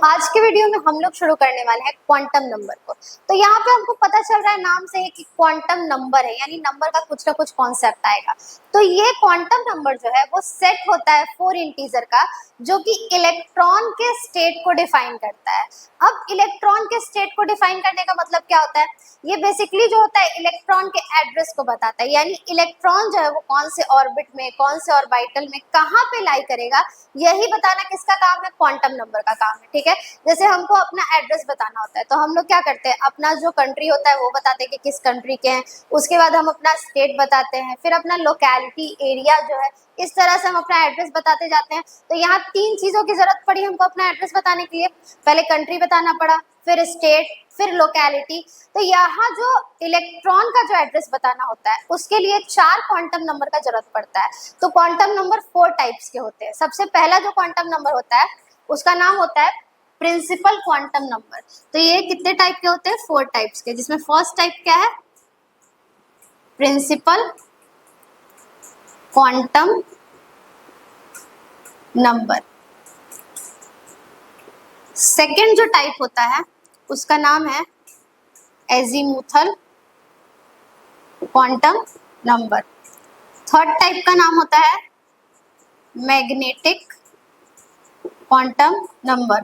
आज के वीडियो में हम लोग शुरू करने वाले हैं क्वांटम नंबर को। तो यहाँ पे हमको पता चल रहा है नाम से ही कि क्वांटम नंबर है, यानी नंबर का कुछ ना कुछ कॉन्सेप्ट आएगा। तो ये क्वांटम नंबर जो है वो सेट होता है 4 इंटीजर का, जो कि इलेक्ट्रॉन के स्टेट को डिफाइन करता है। अब इलेक्ट्रॉन के स्टेट को डिफाइन करने का मतलब क्या होता है? ये बेसिकली जो होता है इलेक्ट्रॉन के एड्रेस को बताता है, यानी इलेक्ट्रॉन जो है वो कौन से ऑर्बिट में, कौन से ऑर्बिटल में, कहाँ पे लाई करेगा, यही बताना किसका काम है? क्वांटम नंबर का काम है। ठीक है, जैसे हमको अपना एड्रेस बताना होता है तो हम लोग क्या करते हैं, अपना जो कंट्री होता है वो बताते हैं कि किस कंट्री के हैं, उसके बाद हम अपना स्टेट बताते हैं, फिर अपना लोकेलिटी एरिया जो है, इस तरह से हम अपना एड्रेस बताते जाते हैं। तो यहाँ 3 चीजों की जरूरत पड़ी हमको अपना एड्रेस बताने के लिए। पहले कंट्री बताना पड़ा, फिर स्टेट, फिर लोकेलिटी। तो यहाँ जो इलेक्ट्रॉन का जो एड्रेस बताना होता है उसके लिए 4 क्वांटम नंबर का जरूरत पड़ता है। तो क्वांटम नंबर 4 टाइप्स के होते हैं। सबसे पहला जो क्वांटम नंबर होता है उसका नाम होता है प्रिंसिपल क्वांटम नंबर। तो ये कितने टाइप के होते हैं? 4 टाइप्स के, जिसमें फर्स्ट टाइप क्या है? Principal quantum number. सेकेंड जो टाइप होता है उसका नाम है azimuthal quantum number. Third type का नाम होता है मैग्नेटिक क्वांटम नंबर।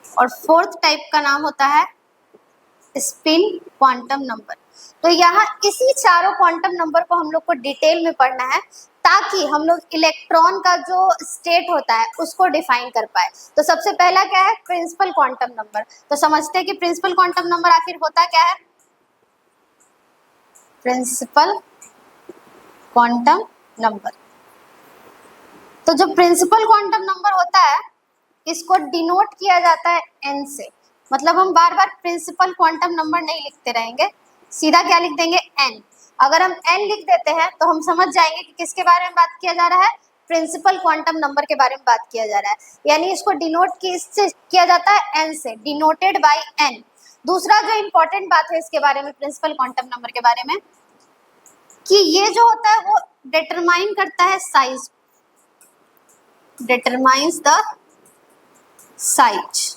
और फोर्थ टाइप का नाम होता है स्पिन क्वांटम नंबर। तो यहाँ इसी चारों क्वांटम नंबर को हम लोग को डिटेल में पढ़ना है, ताकि हम लोग इलेक्ट्रॉन का जो स्टेट होता है उसको डिफाइन कर पाए। तो सबसे पहला क्या है? Principal quantum number. तो समझते हैं कि प्रिंसिपल क्वांटम नंबर आखिर होता क्या है? प्रिंसिपल क्वांटम नंबर, तो जो प्रिंसिपल क्वांटम नंबर होता है इसको डिनोट किया जाता है n से। मतलब हम बार बार प्रिंसिपल क्वांटम नंबर नहीं लिखते रहेंगे, सीधा क्या लिख देंगे? n। अगर हम n लिख देते हैं तो हम समझ जाएंगे कि किसके बारे में बात किया जा रहा है? प्रिंसिपल क्वांटम नंबर के बारे में बात किया जा रहा है। यानी इसको डिनोट किससे किया जाता है? n से, डिनोटेड बाय n। दूसरा जो इंपॉर्टेंट बात है इसके बारे में, प्रिंसिपल क्वांटम नंबर के बारे में, कि ये जो होता है वो डिटरमाइन करता है साइज, डिटरमाइंस द साइज।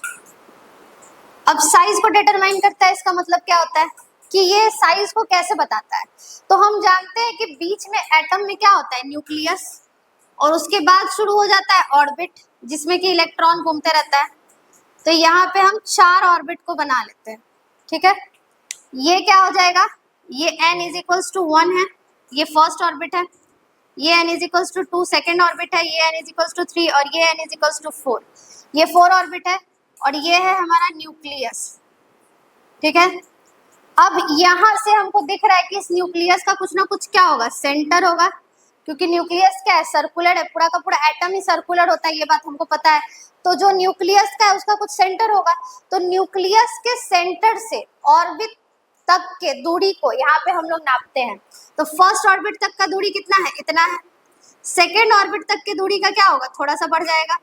अब साइज को डिटरमाइन करता है, इसका मतलब क्या होता है कि ये साइज को कैसे बताता है? तो हम जानते हैं कि बीच में एटम में क्या होता है? न्यूक्लियस, और उसके बाद शुरू हो जाता है ऑर्बिट, जिसमें कि इलेक्ट्रॉन घूमते रहता है। तो यहाँ पे हम 4 ऑर्बिट को बना लेते हैं। ठीक है, ये क्या हो जाएगा? ये n इज इक्वल्स टू 1 है, ये फर्स्ट ऑर्बिट है। ये n is equals to 2 second orbit है, ये n इज इक्वल्स टू 3, और ये n इज इक्वल्स टू 4, ये 4 ऑर्बिट है, और ये है हमारा न्यूक्लियस। ठीक है, अब यहाँ से हमको दिख रहा है कि इस न्यूक्लियस का कुछ ना कुछ क्या होगा? सेंटर होगा, क्योंकि न्यूक्लियस क्या है? सर्कुलर है, पूरा का पूरा एटम ही सर्कुलर होता है, ये बात हमको पता है। तो जो न्यूक्लियस का है उसका कुछ सेंटर होगा। तो न्यूक्लियस के सेंटर से ऑर्बिट तक के दूरी को यहाँ पे हम लोग नापते हैं। तो फर्स्ट ऑर्बिट तक का दूरी कितना है? इतना है। सेकेंड ऑर्बिट तक की दूरी का क्या होगा? थोड़ा सा बढ़ जाएगा।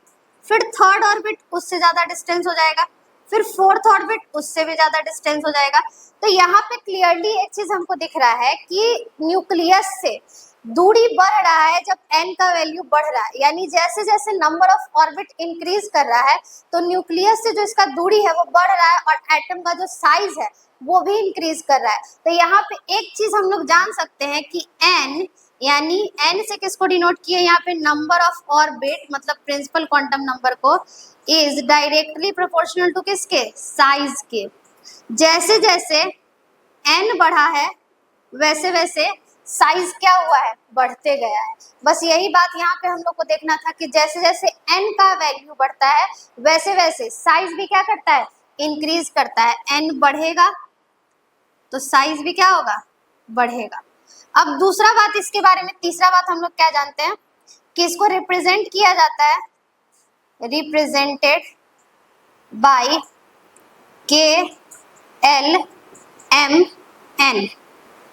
फिर थर्ड ऑर्बिट, उससे ज्यादा डिस्टेंस हो जाएगा। फिर फोर्थ ऑर्बिट, उससे भी ज्यादा डिस्टेंस हो जाएगा। तो यहाँ पे क्लियरली एक चीज हमको दिख रहा है कि न्यूक्लियस से दूरी बढ़ रहा है जब n का वैल्यू बढ़ रहा है, यानी जैसे जैसे नंबर ऑफ ऑर्बिट इंक्रीज कर रहा है तो न्यूक्लियस से जो इसका दूरी है वो बढ़ रहा है, और एटम का जो साइज है वो भी इंक्रीज कर रहा है। तो यहाँ पे एक चीज हम लोग जान सकते हैं कि n, यानी n से किसको डिनोट किया यहाँ पे? नंबर ऑफ ऑर्बिट, मतलब प्रिंसिपल क्वांटम नंबर को, इज डायरेक्टली प्रोपोर्शनल टू किसके? साइज के। जैसे जैसे n बढ़ा है वैसे वैसे साइज क्या हुआ है? बढ़ते गया है। बस यही बात यहाँ पे हम लोग को देखना था कि जैसे जैसे n का वैल्यू बढ़ता है वैसे वैसे साइज भी क्या करता है? इंक्रीज करता है। n बढ़ेगा तो साइज भी क्या होगा? बढ़ेगा। अब दूसरा बात इसके बारे में, तीसरा बात हम लोग क्या जानते हैं कि इसको रिप्रेजेंट किया जाता है, रिप्रेजेंटेड बाय KLMN।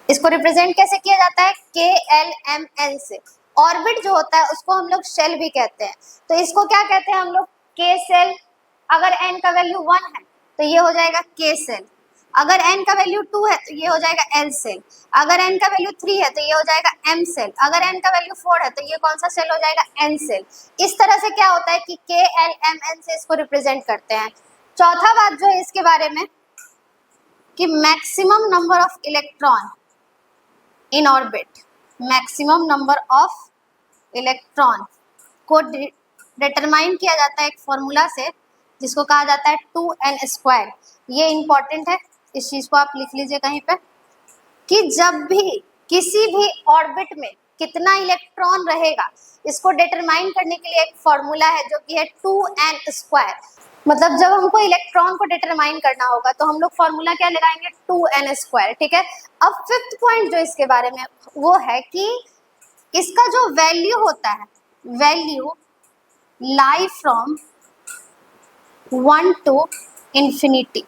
इसको रिप्रेजेंट कैसे किया जाता है? KLMN से। ऑर्बिट जो होता है उसको हम लोग शेल भी कहते हैं। तो इसको क्या कहते हैं हम लोग? K shell. अगर n का वैल्यू 1 है तो ये हो जाएगा K सेल। अगर n का वैल्यू 2 है तो ये हो जाएगा L सेल। अगर n का वैल्यू 3 है तो ये हो जाएगा M सेल। अगर n का वैल्यू 4 है तो ये कौन सा सेल हो जाएगा? N shell. इस तरह से क्या होता है कि KLMN से इसको रिप्रेजेंट करते हैं। चौथा बात जो है इसके बारे में कि maximum number of electron in orbit, maximum number of electron को डिटरमाइन किया जाता है एक फॉर्मूला से जिसको कहा जाता है 2n²। ये इंपॉर्टेंट है, इस चीज को आप लिख लीजिए कहीं पे कि जब भी किसी भी ऑर्बिट में कितना इलेक्ट्रॉन रहेगा इसको डिटरमाइन करने के लिए एक फॉर्मूला है जो कि है 2n²। मतलब जब हमको इलेक्ट्रॉन को डिटरमाइन करना होगा तो हम लोग फॉर्मूला क्या लगाएंगे 2n²। ठीक है। अब फिफ्थ पॉइंट जो इसके बारे में वो है कि इसका जो वैल्यू होता है, value lie from 1 to infinity,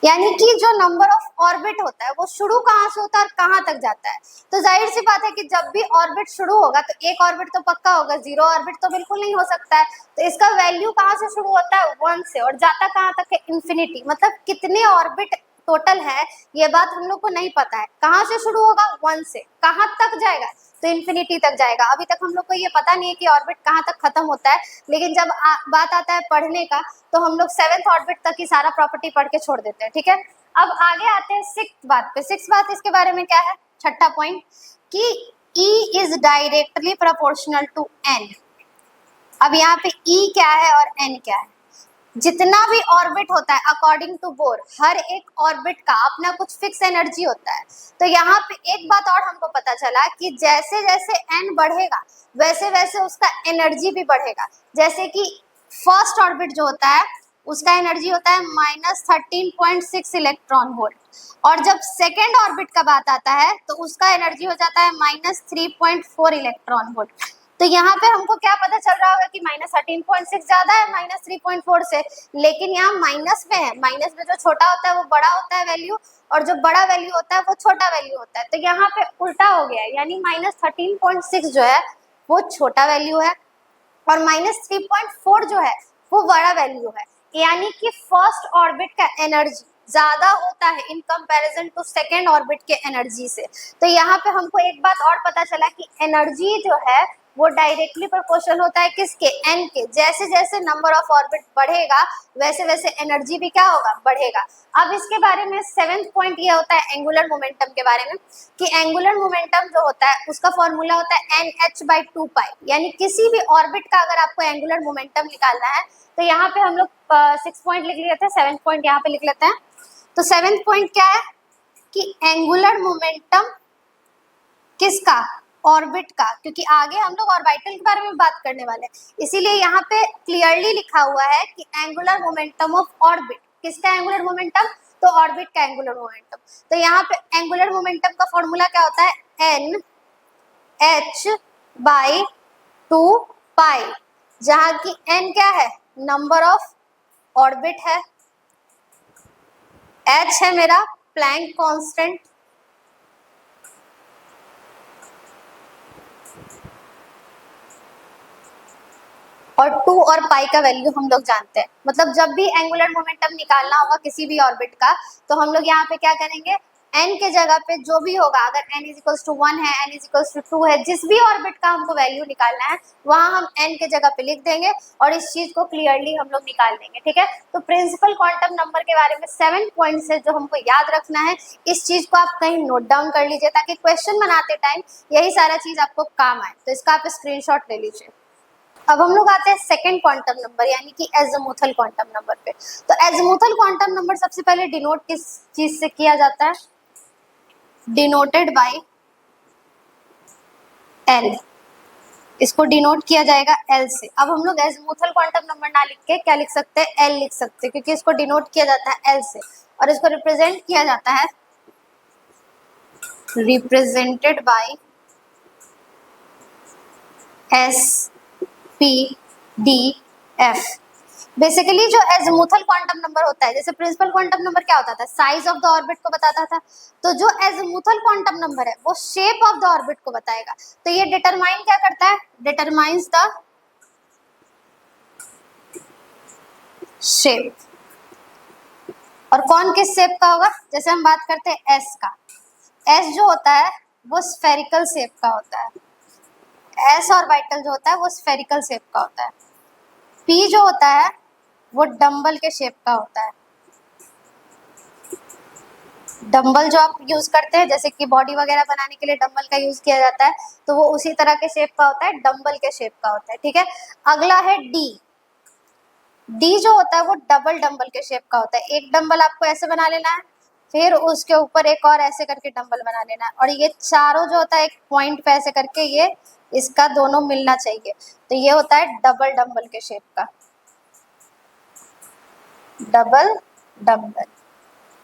यानी कि जो नंबर ऑफ ऑर्बिट होता है वो शुरू कहाँ से होता है और कहाँ तक जाता है। तो जाहिर सी बात है कि जब भी ऑर्बिट शुरू होगा तो एक ऑर्बिट तो पक्का होगा, जीरो ऑर्बिट तो बिल्कुल नहीं हो सकता है। तो इसका वैल्यू कहाँ से शुरू होता है 1 से और जाता कहाँ तक है इंफिनिटी। मतलब कितने ऑर्बिट टोटल है ये बात हम लोग को नहीं पता है। कहाँ से शुरू होगा 1 से, कहाँ तक जाएगा तो इन्फिनिटी तक जाएगा। अभी तक हम लोग को ये पता नहीं है कि ऑर्बिट कहाँ तक खत्म होता है, लेकिन जब बात आता है पढ़ने का तो हम लोग 7th ऑर्बिट तक की सारा प्रॉपर्टी पढ़ के छोड़ देते हैं। ठीक है। अब आगे आते हैं 6th बात पे। 6th बात इसके बारे में क्या है, छठा पॉइंट, कि E is directly proportional to N। अब यहाँ पे E क्या है और N क्या है। जितना भी ऑर्बिट होता है अकॉर्डिंग टू बोर, हर एक ऑर्बिट का अपना कुछ फिक्स एनर्जी होता है। तो यहाँ पे एक बात और हमको पता चला कि जैसे जैसे n बढ़ेगा वैसे वैसे उसका एनर्जी भी बढ़ेगा। जैसे कि फर्स्ट ऑर्बिट जो होता है उसका एनर्जी होता है -13.6 इलेक्ट्रॉन वोल्ट, और जब सेकेंड ऑर्बिट का बात आता है तो उसका एनर्जी हो जाता है -3.4 इलेक्ट्रॉन वोल्ट। तो यहाँ पे हमको क्या पता चल रहा होगा कि -13.6 ज्यादा है -3.4 से, लेकिन यहाँ माइनस में है। माइनस में जो छोटा होता है वो बड़ा होता है वैल्यू, और जो बड़ा वैल्यू होता है वो छोटा वैल्यू होता है। तो यहाँ पे उल्टा हो गया है, यानी -13.6 जो है वो छोटा वैल्यू है और -3.4 जो है वो बड़ा वैल्यू है। यानी कि फर्स्ट ऑर्बिट का एनर्जी ज्यादा होता है in comparison to second orbit के एनर्जी से। तो यहाँ पे हमको एक बात और पता चला कि एनर्जी जो है वो डायरेक्टली प्रोपोर्शनल होता है किसके, एन के। जैसे जैसे नंबर ऑफ ऑर्बिट बढ़ेगा वैसे वैसे एनर्जी भी क्या होगा, बढ़ेगा। अब इसके बारे में 7th पॉइंट ये होता है एंगुलर मोमेंटम के बारे में, कि एंगुलर मोमेंटम जो होता है उसका फॉर्मूला होता है NH/2π। यानी किसी भी ऑर्बिट का अगर आपको एंगुलर मोमेंटम निकालना है तो यहाँ पे हम लोग 6 पॉइंट लिख लेते हैं, 7th पॉइंट यहाँ पे लिख लेते हैं। तो 7th पॉइंट क्या है कि एंगुलर मोमेंटम किसका, ऑर्बिट का, क्योंकि आगे हम लोग ऑर्बिटल के बारे में बात करने वाले हैं, इसीलिए यहाँ पे क्लियरली लिखा हुआ है कि एंगुलर मोमेंटम ऑफ ऑर्बिट। किसका एंगुलर मोमेंटम, तो ऑर्बिट का एंगुलर मोमेंटम। तो यहाँ पे एंगुलर मोमेंटम का फॉर्मूला क्या होता है, NH/2π, जहाँ की n क्या है, नंबर ऑफ ऑर्बिट है, h है मेरा प्लैंक कांस्टेंट, और 2 और पाई का वैल्यू हम लोग जानते हैं। मतलब जब भी एंगुलर मोमेंटम निकालना होगा किसी भी ऑर्बिट का तो हम लोग यहाँ पे क्या करेंगे, n के जगह पे जो भी होगा, अगर n = 1 है, n = 2 है, जिस भी ऑर्बिट का हमको वैल्यू निकालना है वहाँ हम n के जगह पे लिख देंगे और इस चीज को क्लियरली हम लोग निकाल देंगे। ठीक है। तो प्रिंसिपल क्वांटम नंबर के बारे में 7 पॉइंट से जो हमको याद रखना है, इस चीज को आप कहीं नोट डाउन कर लीजिए ताकि क्वेश्चन बनाते टाइम यही सारा चीज आपको काम आए। तो इसका आप स्क्रीनशॉट ले लीजिए। अब हम लोग आते हैं सेकंड क्वांटम नंबर यानी कि एज़िमुथल क्वांटम नंबर पे। तो एज़िमुथल क्वांटम नंबर सबसे पहले डिनोट किस चीज से किया जाता है, डिनोटेड बाय एल। इसको डिनोट किया जाएगा एल से। अब हम लोग एज़िमुथल क्वांटम नंबर ना लिख के क्या लिख सकते हैं, एल लिख सकते हैं, क्योंकि इसको डिनोट किया जाता है एल से और इसको रिप्रेजेंट किया जाता है रिप्रेजेंटेड बाय SPDF। बेसिकली जो एज़िमुथल क्वांटम नंबर होता है, जैसे प्रिंसिपल क्वांटम नंबर क्या होता था, साइज ऑफ द ऑर्बिट को बताता था, तो जो एज़िमुथल क्वांटम नंबर है वो शेप ऑफ द ऑर्बिट को बताएगा। तो ये डिटरमाइन क्या करता है, डिटरमाइंस द शेप। और कौन किस शेप का होगा, जैसे हम बात करते हैं एस का, एस जो होता है वो स्फेरिकल शेप का होता है, एस ऑर्बिटल जो होता है वो स्फेरिकल शेप का होता है। पी जो होता है वो डंबल के शेप का होता है। डंबल जो आप यूज करते हैं, जैसे कि बॉडी वगैरह बनाने के लिए डंबल का यूज किया जाता है, तो वो उसी तरह के शेप का होता है, डंबल के शेप का होता है। ठीक है, अगला है डी। डी जो होता है वो डबल डंबल के शेप का होता है। एक डंबल आपको ऐसे बना लेना है, फिर उसके ऊपर एक और ऐसे करके डंबल बना लेना है, और ये चारों जो होता है एक पॉइंट पे ऐसे करके ये इसका दोनों मिलना चाहिए, तो ये होता है डबल डंबल के शेप का, डबल डंबल।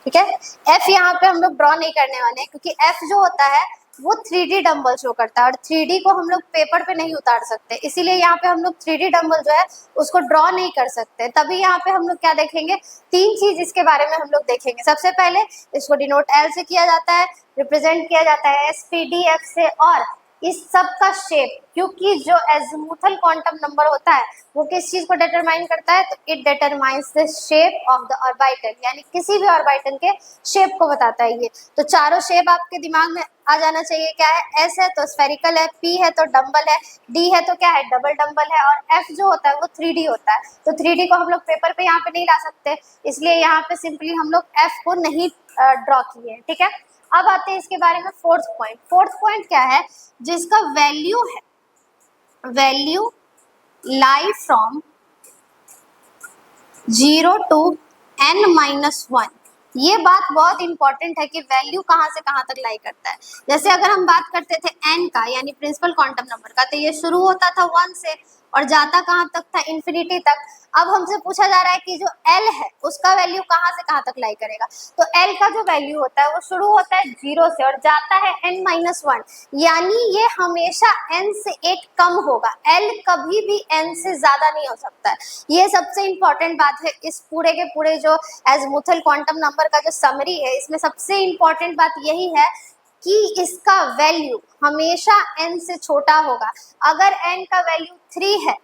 ठीक है, एफ यहाँ पे हम लोग ड्रॉ नहीं करने वाले हैं, क्योंकि एफ जो होता है वो 3D डंबल शो करता है, और 3D को हम लोग पेपर पे नहीं उतार सकते, इसीलिए यहाँ पे हम लोग 3D डंबल जो है उसको ड्रॉ नहीं कर सकते। तभी यहाँ पे हम लोग क्या देखेंगे, तीन चीज इसके बारे में हम लोग देखेंगे। सबसे पहले इसको डिनोट एल से किया जाता है, रिप्रेजेंट किया जाता है SPD से, और इस सब का शेप, क्योंकि जो एजीमुथल क्वांटम नंबर होता है वो किस चीज को डिटरमाइन करता है, तो it determines the shape of the orbital, यानी किसी भी ऑर्बिटल के शेप को बताता है ये। तो चारों शेप आपके दिमाग में आ जाना चाहिए। क्या है, एस है तो स्फेरिकल है, पी है तो डंबल है, डी है तो क्या है, डबल डंबल है, और एफ जो होता है वो 3D होता है। तो 3D को हम लोग पेपर पे यहाँ पे नहीं ला सकते, इसलिए यहाँ पे सिंपली हम लोग एफ को नहीं ड्रॉ किए। ठीक है, अब आते हैं इसके बारे में फोर्थ पॉइंट। फोर्थ पॉइंट क्या है, जिसका वैल्यू है, value lie from 0 to n-1। ये बात बहुत इंपॉर्टेंट है कि वैल्यू कहाँ से कहाँ तक लाई करता है। जैसे अगर हम बात करते थे n का, यानी प्रिंसिपल क्वांटम नंबर का, तो ये शुरू होता था 1 से और जाता कहाँ तक था, इन्फिनिटी तक। अब हमसे पूछा जा रहा है कि जो l है उसका वैल्यू कहाँ से कहाँ तक लाई करेगा। तो l का जो वैल्यू होता है वो शुरू होता है 0 से और जाता है n-1, यानी ये हमेशा n से 8 कम होगा। l कभी भी n से ज्यादा नहीं हो सकता है। ये सबसे इंपॉर्टेंट बात है इस पूरे के पूरे जो एजीमुथल क्वांटम नंबर का जो समरी है, इसमें सबसे इंपॉर्टेंट बात यही है कि इसका वैल्यू हमेशा n से छोटा होगा। अगर n का वैल्यू 3 है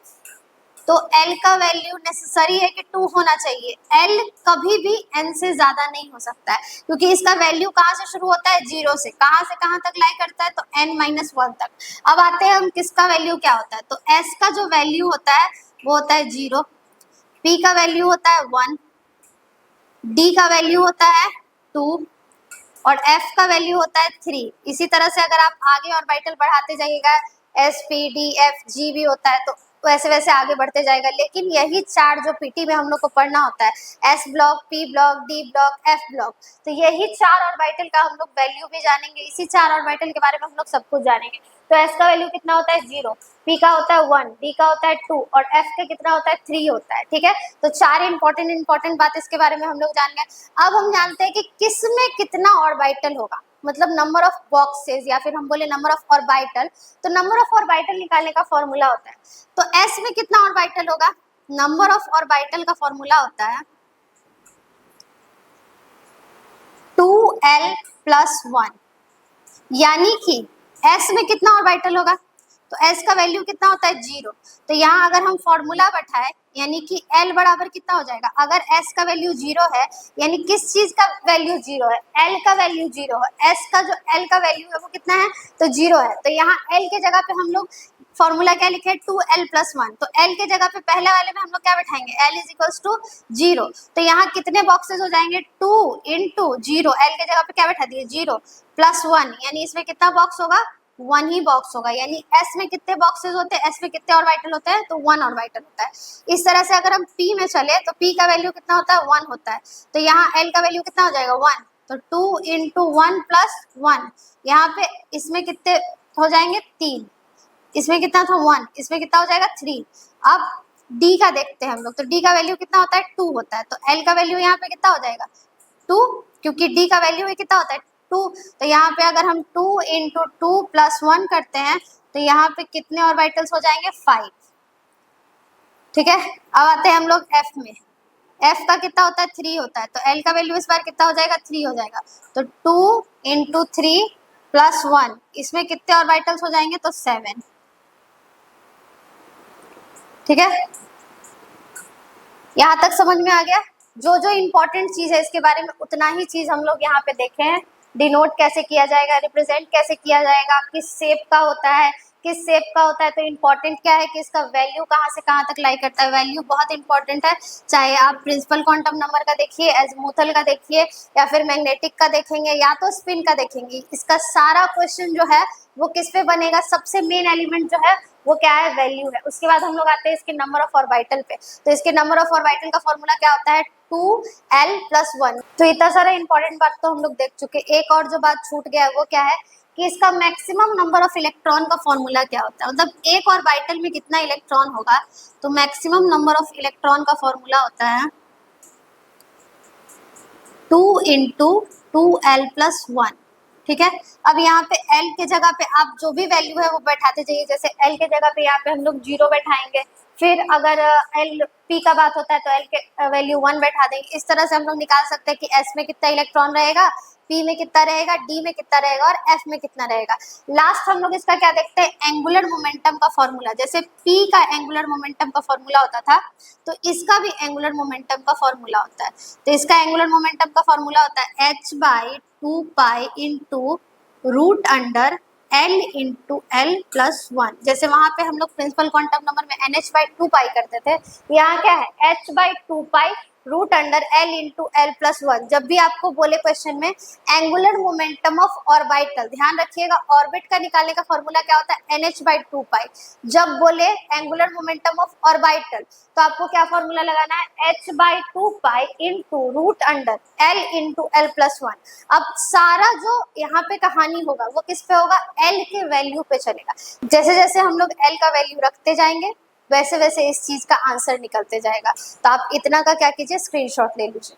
तो l का वैल्यू नेसेसरी है कि 2 होना चाहिए। l कभी भी n से ज्यादा नहीं हो सकता है, क्योंकि इसका वैल्यू कहाँ से शुरू होता है, 0 से। कहाँ से कहाँ तक लाई करता है, तो n-1 तक। अब आते हैं हम किसका वैल्यू क्या होता है, तो s का जो वैल्यू होता है वो होता है 0, p का वैल्यू होता है 1, d का वैल्यू होता है 2 और f का वैल्यू होता है 3। इसी तरह से अगर आप आगे ऑर्बिटल बढ़ाते जाइएगा, s p d f g भी होता है, तो वैसे वैसे आगे बढ़ते जाएगा। लेकिन यही चार जो पीटी में हम लोग को पढ़ना होता है, s block, p block, d block, f block, तो यही चार ऑर्बिटल का हम लोग वैल्यू भी जानेंगे। इसी चार ऑर्बिटल के बारे में हम लोग सब कुछ जानेंगे। तो s का वैल्यू कितना होता है, 0, p का होता है 1, d का होता है 2 और f का कितना होता है, 3 होता है। ठीक है, तो चार इंपॉर्टेंट बात इसके बारे में हम लोग जान गए। अब हम जानते हैं कि किस में कितना ऑर्बिटल होगा, मतलब नंबर ऑफ बॉक्सेस, या फिर हम बोले नंबर ऑफ ऑर्बिटल। तो नंबर ऑफ ऑर्बिटल निकालने का फॉर्मूला होता है, तो s में कितना ऑर्बिटल होगा, नंबर ऑफ ऑर्बिटल का फॉर्मूला होता है 2l + 1, यानी कि s में कितना ऑर्बिटल होगा, तो s का वैल्यू कितना होता है, 0। तो यहाँ अगर हम फॉर्मूला बैठाए, यानी कि l बराबर कितना हो जाएगा, अगर s का वैल्यू 0 है, यानी किस चीज का वैल्यू 0 है, l का वैल्यू 0 है, s का जो l का वैल्यू है वो कितना है, तो 0 है। तो यहाँ l के जगह पे हम लोग फॉर्मूला क्या लिखे, 2l + 1। तो l के जगह पे पहले वाले में हम लोग क्या बैठाएंगे, l = 0। तो यहाँ कितने बॉक्सेस हो जाएंगे, 2 × 0, l के जगह पे क्या बैठा दिए, 0 + 1, यानी इसमें कितना बॉक्स होगा, 1 ही बॉक्स होगा। यानी s में कितने बॉक्सेस होते हैं, s में कितने ऑर्बिटल होते हैं, तो 1 ऑर्बिटल होता है। इस तरह से अगर हम p में चले तो p का वैल्यू कितना होता है, 1 होता है। तो यहाँ l का वैल्यू कितना हो जाएगा, 1, तो 2 × 1 + 1, यहाँ पे इसमें कितने हो जाएंगे, 3, इसमें कितना था, 1, इसमें कितना हो जाएगा, 3। अब d का देखते हैं हम लोग, तो d का वैल्यू कितना होता है, 2 होता है। तो l का वैल्यू यहाँ पे कितना हो जाएगा, 2, क्योंकि d का वैल्यू है कितना होता है, 2। तो यहाँ पे अगर हम 2 × 2 + 1 करते हैं तो यहाँ पे कितने ऑर्बिटल्स हो जाएंगे, 5। ठीक है, अब आते हैं हम लोग f में। f का कितना होता है, 3 होता है। तो l का वैल्यू इस बार कितना हो जाएगा, 3 हो जाएगा। तो 2 × 3 + 1, इसमें कितने ऑर्बिटल्स हो जाएंगे, तो 7। ठीक है, यहाँ तक समझ में आ गया। जो जो इम्पोर्टेंट चीज है इसके बारे में उतना ही चीज हम लोग यहाँ पे देखे हैं। डिनोट कैसे किया जाएगा, रिप्रेजेंट कैसे किया जाएगा, किस शेप का होता है, किस शेप का होता है, तो इम्पोर्टेंट क्या है कि इसका वैल्यू कहाँ से कहाँ तक लाई करता है, वैल्यू बहुत इंपॉर्टेंट है। चाहे आप प्रिंसिपल क्वांटम नंबर का देखिए, एजीमुथल का देखिए, या फिर मैग्नेटिक का देखेंगे, या तो स्पिन का देखेंगे, इसका सारा क्वेश्चन जो है वो किस पे बनेगा, सबसे मेन एलिमेंट जो है वो क्या है, वैल्यू है। उसके बाद हम लोग आते हैं इसके नंबर ऑफ ऑर्बिटल पे। तो इसके नंबर ऑफ ऑर्बिटल का फॉर्मूला क्या होता है, 2l+1। तो इतना सारा इंपॉर्टेंट बात तो हम लोग देख चुके। एक और जो बात छूट गया है वो क्या है कि इसका मैक्सिमम नंबर ऑफ इलेक्ट्रॉन का फॉर्मूला क्या होता है, मतलब एक ऑर्बिटल में कितना इलेक्ट्रॉन होगा, तो मैक्सिमम नंबर ऑफ इलेक्ट्रॉन का फॉर्मूला होता है 2 × 2l+1। ठीक है, अब यहाँ पे l के जगह पे आप जो भी वैल्यू है वो बैठाते जाइए। जैसे l के जगह पे यहाँ पे हम लोग 0 बैठाएंगे, फिर अगर l p का बात होता है तो l के वैल्यू 1 बैठा देंगे। इस तरह से हम लोग निकाल सकते हैं कि s में कितना इलेक्ट्रॉन रहेगा, p में कितना रहेगा, d में कितना रहेगा और f में कितना रहेगा। लास्ट हम लोग इसका क्या देखते हैं, एंगुलर मोमेंटम का फॉर्मूला। जैसे p का एंगुलर मोमेंटम का फॉर्मूला होता था, तो इसका भी एंगुलर मोमेंटम का फॉर्मूला होता है। तो इसका एंगुलर मोमेंटम का फॉर्मूला होता है h/2π × √L × L+1। जैसे वहां पे हम लोग प्रिंसिपल क्वांटम नंबर में NH/2π करते थे, यहाँ क्या है h/2π √L × L+1। जब भी आपको बोले क्वेश्चन में एंगुलर मोमेंटम ऑफ ऑर्बिटल, ध्यान रखिएगा ऑर्बिट का निकालने का फॉर्मूला क्या होता है, NH/2π। जब बोले एंगुलर मोमेंटम ऑफ ऑर्बिटल तो आपको क्या फॉर्मूला लगाना है, h/2π × √L × L+1। अब सारा जो यहाँ पे कहानी होगा वो किस पे होगा, L के वैल्यू पे चलेगा। जैसे जैसे हम लोग L का वैल्यू रखते जाएंगे वैसे वैसे इस चीज का आंसर निकलते जाएगा। तो आप इतना का क्या कीजिए, स्क्रीनशॉट ले लीजिए।